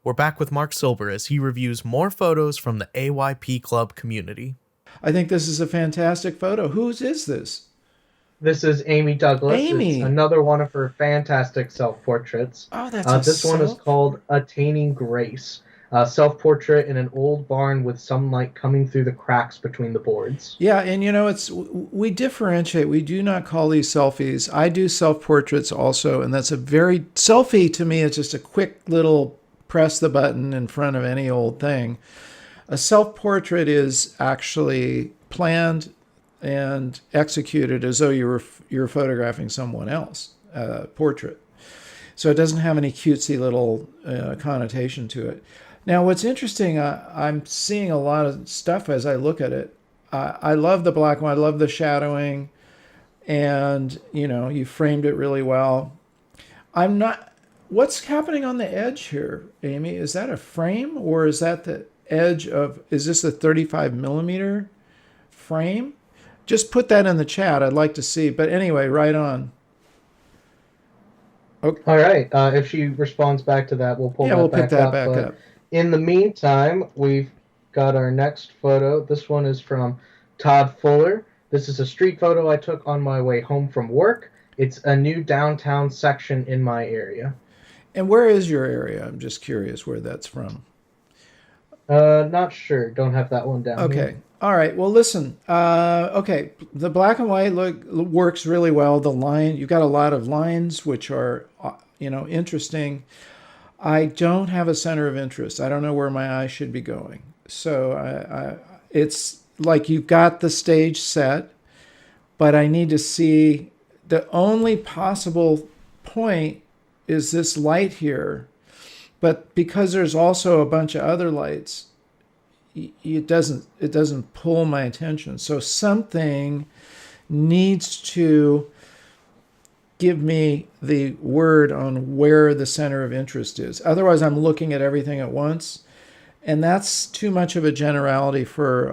We're back with Marc Silber as he reviews more photos from the AYP Club community. I think this is a fantastic photo. Whose is this? This is Amy Douglas. It's Amy. another one of her fantastic self-portraits. Oh, that's a This one is self. called Attaining Grace. Self-portrait in an old barn with sunlight coming through the cracks between the boards. Yeah, and we differentiate. We do not call these selfies. I do self-portraits also, and that's a very selfie to me is just a quick little press the button in front of any old thing. A self-portrait is actually planned and executed as though you're photographing someone else, portrait. So it doesn't have any cutesy little connotation to it. Now, what's interesting, I'm seeing a lot of stuff as I look at it. I love the black one. I love the shadowing, and you framed it really well. I'm not. What's happening on the edge here, Amy? Is that a frame, or is that the edge of? Is this a 35 millimeter frame? Just put that in the chat. I'd like to see. But anyway, right on. Okay. All right. If she responds back to that, we'll pull Yeah, that we'll pick back that up. back But up. in the meantime, we've got our next photo. This one is from Todd Fuller. This is a street photo I took on my way home from work. It's a new downtown section in my area. And where is your area? I'm just curious where that's from. Not sure. Don't have that one down. Okay. Here. All right. Well, listen. Okay. The black and white works really well. The line, you've got a lot of lines which are, interesting. I don't have a center of interest. I don't know where my eye should be going. So it's like you've got the stage set, but I need to see the only possible point is this light here. But because there's also a bunch of other lights, it doesn't pull my attention. So something needs to give me the word on where the center of interest is. Otherwise, I'm looking at everything at once, and that's too much of a generality for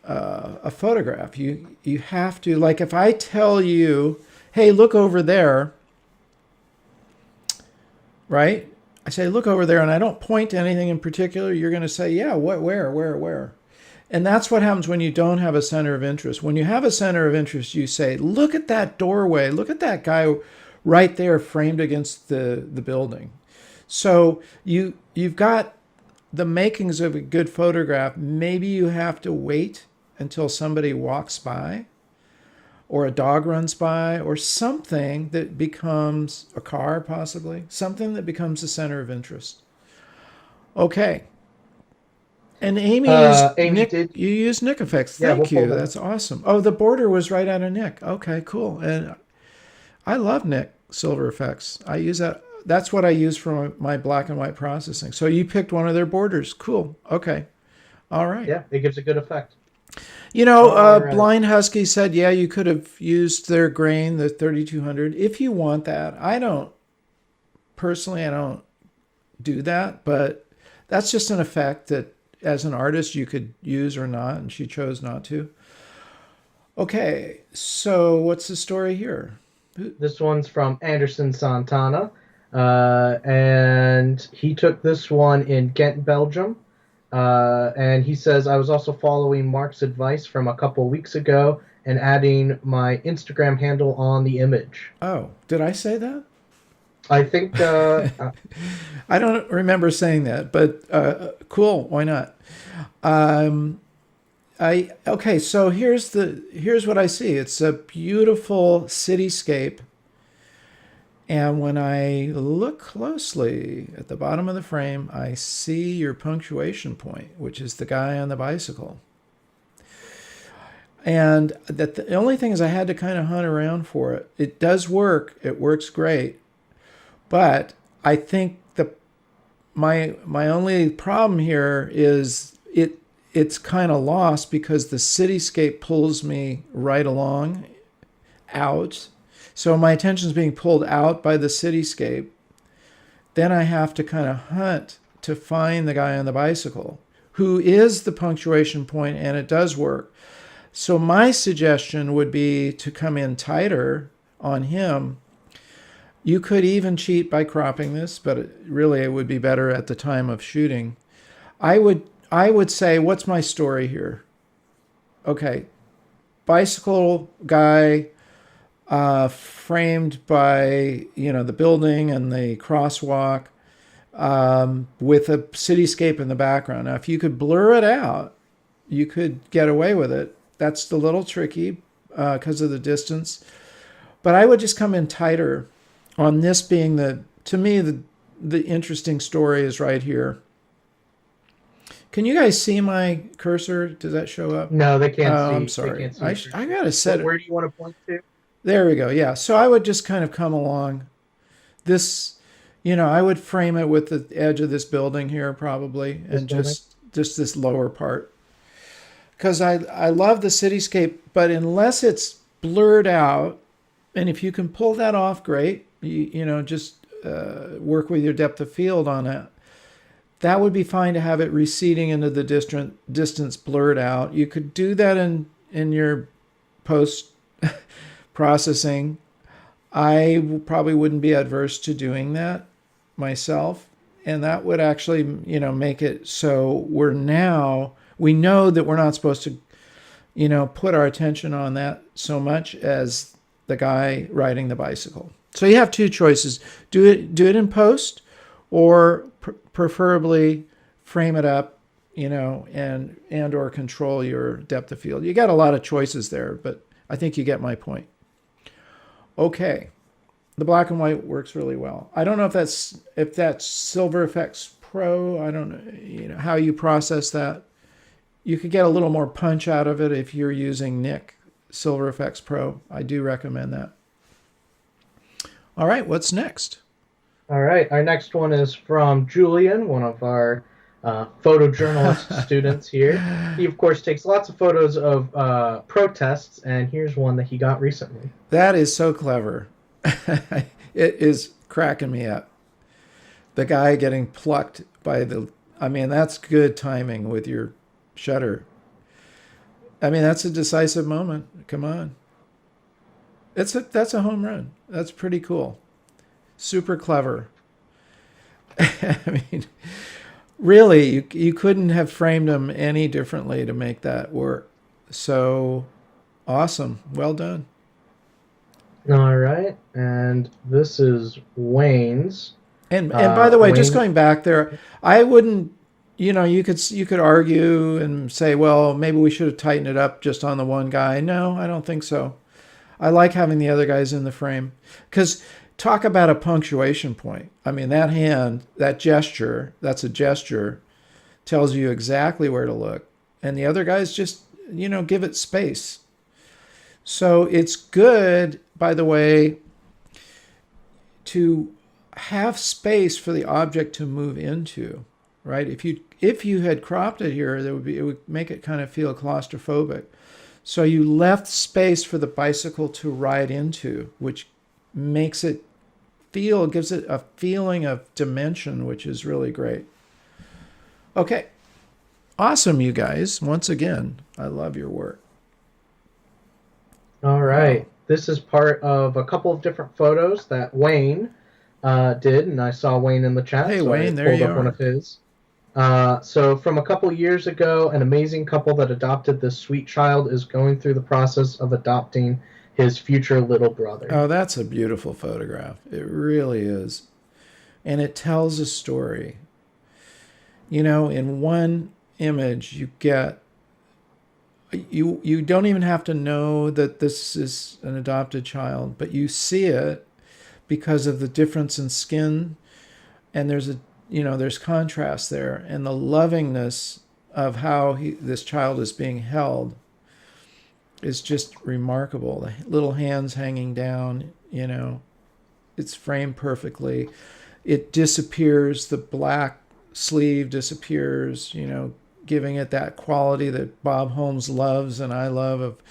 a photograph. You have to, like, if I tell you, "Hey, look over there," right? I say, "Look over there," and I don't point to anything in particular. You're going to say, "Yeah, what, where?" And that's what happens when you don't have a center of interest. When you have a center of interest, you say, "Look at that doorway. Look at that guy right there framed against the building." So you've got the makings of a good photograph. Maybe you have to wait until somebody walks by, or a dog runs by, or something that becomes a car, possibly something that becomes the center of interest. Okay. And Amy used Amy Nick. did. You used Nick effects. Yeah, we'll Thank pull you. that. That's awesome. Oh, the border was right out of Nick. Okay, cool. And I love Nick Silver effects. I use that. That's what I use for my black and white processing. So you picked one of their borders. Cool. Okay. All right. Yeah, it gives a good effect. Right. Blind Husky said, yeah, you could have used their grain, the 3200, if you want that. I don't do that, but that's just an effect that as an artist you could use or not, and she chose not to. Okay, so what's the story here? This one's from Anderson Santana, and he took this one in Ghent, Belgium. And he says, I was also following Mark's advice from a couple weeks ago and adding my Instagram handle on the image. Oh, did I say that? I think I don't remember saying that, but cool. Why not? Okay. So here's what I see. It's a beautiful cityscape, and when I look closely at the bottom of the frame, I see your punctuation point, which is the guy on the bicycle. And that the only thing is I had to kind of hunt around for it. It does work. It works great. But I think my only problem here is it's kind of lost because the cityscape pulls me right along out. So my attention is being pulled out by the cityscape. Then I have to kind of hunt to find the guy on the bicycle, who is the punctuation point, and it does work. So my suggestion would be to come in tighter on him You could even cheat by cropping this, but really it would be better at the time of shooting. I would say, what's my story here? Okay, bicycle guy, framed by the building and the crosswalk, with a cityscape in the background. Now, if you could blur it out, you could get away with it. That's a little tricky because of the distance. But I would just come in tighter on this being to me, the interesting story is right here. Can you guys see my cursor? Does that show up? No, they can't Oh, see. I'm They sorry. can't see. I gotta set it. Where do you want to point to? There we go. Yeah. So I would just kind of come along this, I would frame it with the edge of this building here probably, This and building? just this lower part. Because I love the cityscape, but unless it's blurred out, and if you can pull that off, great. Just work with your depth of field on it. That would be fine to have it receding into the distance blurred out. You could do that in your post processing. I probably wouldn't be adverse to doing that myself. And that would actually, make it so we know that we're not supposed to, put our attention on that so much as the guy riding the bicycle. So you have two choices. Do it in post, or preferably frame it up, and or control your depth of field. You got a lot of choices there, but I think you get my point. Okay. The black and white works really well. I don't know if that's Silver Effects Pro. I don't know, how you process that. You could get a little more punch out of it if you're using Nick Silver Effects Pro. I do recommend that. All right, what's next? All right, our next one is from Julian, one of our photojournalist students here. He, of course, takes lots of photos of protests, and here's one that he got recently. That is so clever. It is cracking me up. The guy getting plucked by that's good timing with your shutter. That's a decisive moment. Come on. That's a home run. That's pretty cool. Super clever. Really, you couldn't have framed him any differently to make that work. So awesome. Well done. All right, and this is Wayne's. And by the way, just Wayne, going back there, I wouldn't. You could argue and say, well, maybe we should have tightened it up just on the one guy. No, I don't think so. I like having the other guys in the frame, because talk about a punctuation point. That hand, that gesture, that's a gesture, tells you exactly where to look, and the other guys just give it space. So it's good, by the way, to have space for the object to move into, right? If you had cropped it here, it would make it kind of feel claustrophobic. So you left space for the bicycle to ride into, which gives it a feeling of dimension, which is really great. Okay. Awesome, you guys. Once again, I love your work. All right. Wow. This is part of a couple of different photos that Wayne did, and I saw Wayne in the chat. Hey, so Wayne, I there pulled you up are. One of his. So from a couple years ago, an amazing couple that adopted this sweet child is going through the process of adopting his future little brother. Oh, that's a beautiful photograph. It really is. And it tells a story. In one image, you don't even have to know that this is an adopted child, but you see it because of the difference in skin, and there's contrast there, and the lovingness of how this child is being held is just remarkable. The little hands hanging down, it's framed perfectly. It disappears, the black sleeve disappears, giving it that quality that Bob Holmes loves and I love, of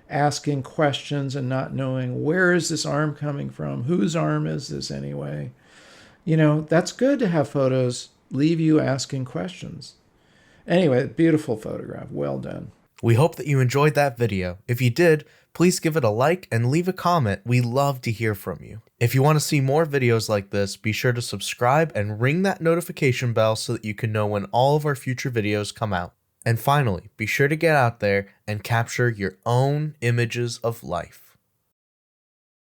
asking questions and not knowing, where is this arm coming from? Whose arm is this anyway? That's good to have photos leave you asking questions. Anyway, beautiful photograph. Well done. We hope that you enjoyed that video. If you did, please give it a like and leave a comment. We love to hear from you. If you want to see more videos like this, be sure to subscribe and ring that notification bell so that you can know when all of our future videos come out. And finally, be sure to get out there and capture your own images of life.